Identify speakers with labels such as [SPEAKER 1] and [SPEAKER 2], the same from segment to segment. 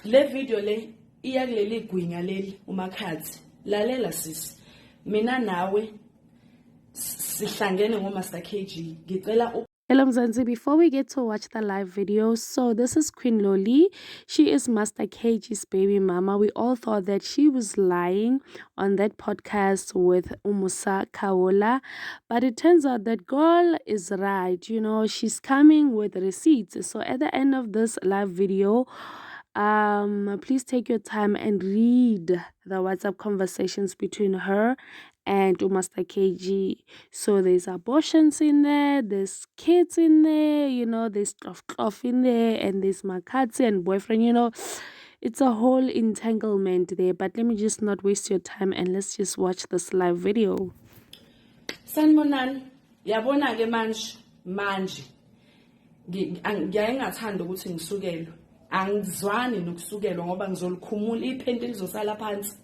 [SPEAKER 1] Le video le iya kuleli igwinya leli uMakhathi. Lalela sisi. Mina nawe sihlangene ngoMaster KG. Ngicela
[SPEAKER 2] Hello Mzansi, before we get to watch the live video, so this is Queen Loli. She is Master KG's baby mama. We all thought that she was lying on that podcast with Umusa Kaola, but it turns out that girl is right. You know, she's coming with receipts. So at the end of this live video, please take your time and read the WhatsApp conversations between her and Master KG. So there's abortions in there, there's kids in there, you know, there's stuff in there, and there's Makhathi and boyfriend, you know. It's a whole entanglement there, but let me just not waste your time and let's just watch this live video.
[SPEAKER 1] Sanibonani, yabona ke manje ngiyaye ngathanda ukuthi ngisukelwe. Angizwani nokusukelwa ngoba ngizolikhumula iphenti lizosala phansi.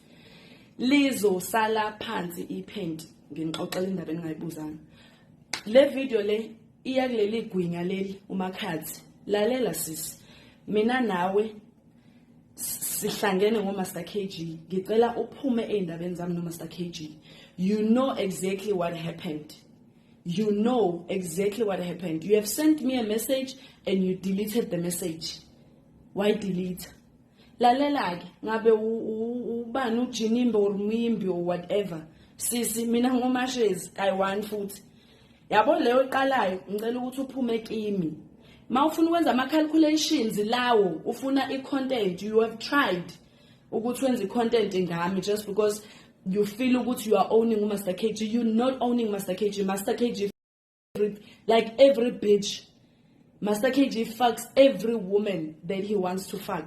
[SPEAKER 1] Lizosala phansi iphenti nginixoxela indaba engayibuzana. Le video le iya kuleli igwinya leli uMakhathi. Lalela sisi. Mina nawe sihlangene ngoMaster KG. Ngicela uphume endabeni zami noMaster KG. You know exactly what happened. You know exactly what happened. You have sent me a message and you deleted the message. Why delete? Lalela ke ngabe ubani uJinimbe or Mimbi or whatever. Sisi mina ngomashezi kayi1 futhi. Yabo leyo iqalayo ngicela ukuthi uphume kimi. Mawufuna ukwenza ama calculations lawo ufuna icontent, you have tried ukuthi wenze icontent ngami just because you feel ukuthi you are owning Master KG. You're not owning Master KG. Master KG like every bitch. Master KG fucks every woman that he wants to fuck.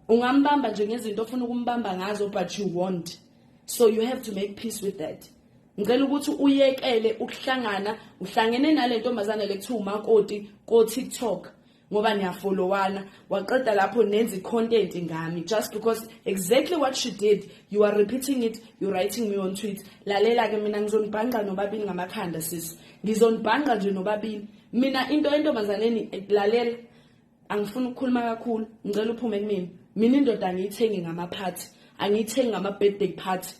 [SPEAKER 1] Ungambamba nje ngezinto ofuna ukumbamba ngazo, but you won't. So you have to make peace with that. Ngicela ukuthi uyekele ukuhlangana, uhlangene nale ntombazana lekuthiwa uMakoti ko TikTok ngoba niyafollowana, waqeda lapho nenza content ngami just because exactly what she did, you are repeating it, you writing me on tweet. Lalela ke mina ngizonibhanga nobabili ngamakhanda sisi. Ngizonibhanga nje nobabili. Mina into entombazaneni lalela angifuni ukukhuluma kakhulu, ngicela uphume kumina. Mina indoda angiyithengi ngamaphathi, angiyithengi ngama-birthday party.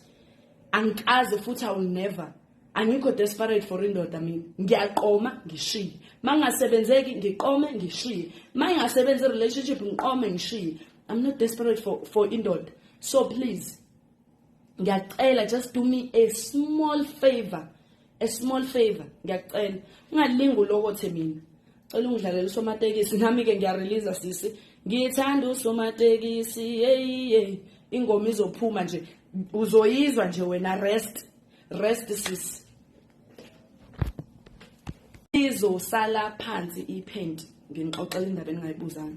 [SPEAKER 1] Angikaze futhi I will never. Angikho desperate for indoda mina. Ngiyaqoma ngishiye. Mangasebenzeki ngiqome ngishiye. Mangasebenza relationship ngiqome ngishiye. I'm not desperate for indoda. So please, ngiyacela, just do me a small favor. A small favor. Ngiyacela. Ungalingi ulokothe mina. Cela ungidlalele usomatekisi nami ke ngiyarelease sisi. Ngithanda usomatekisi. Hey. Ingoma izophuma nje. Uzoyizwa nje wena rest sisi. Izosala phansi iphenti nginixoxela indaba engayibuzana.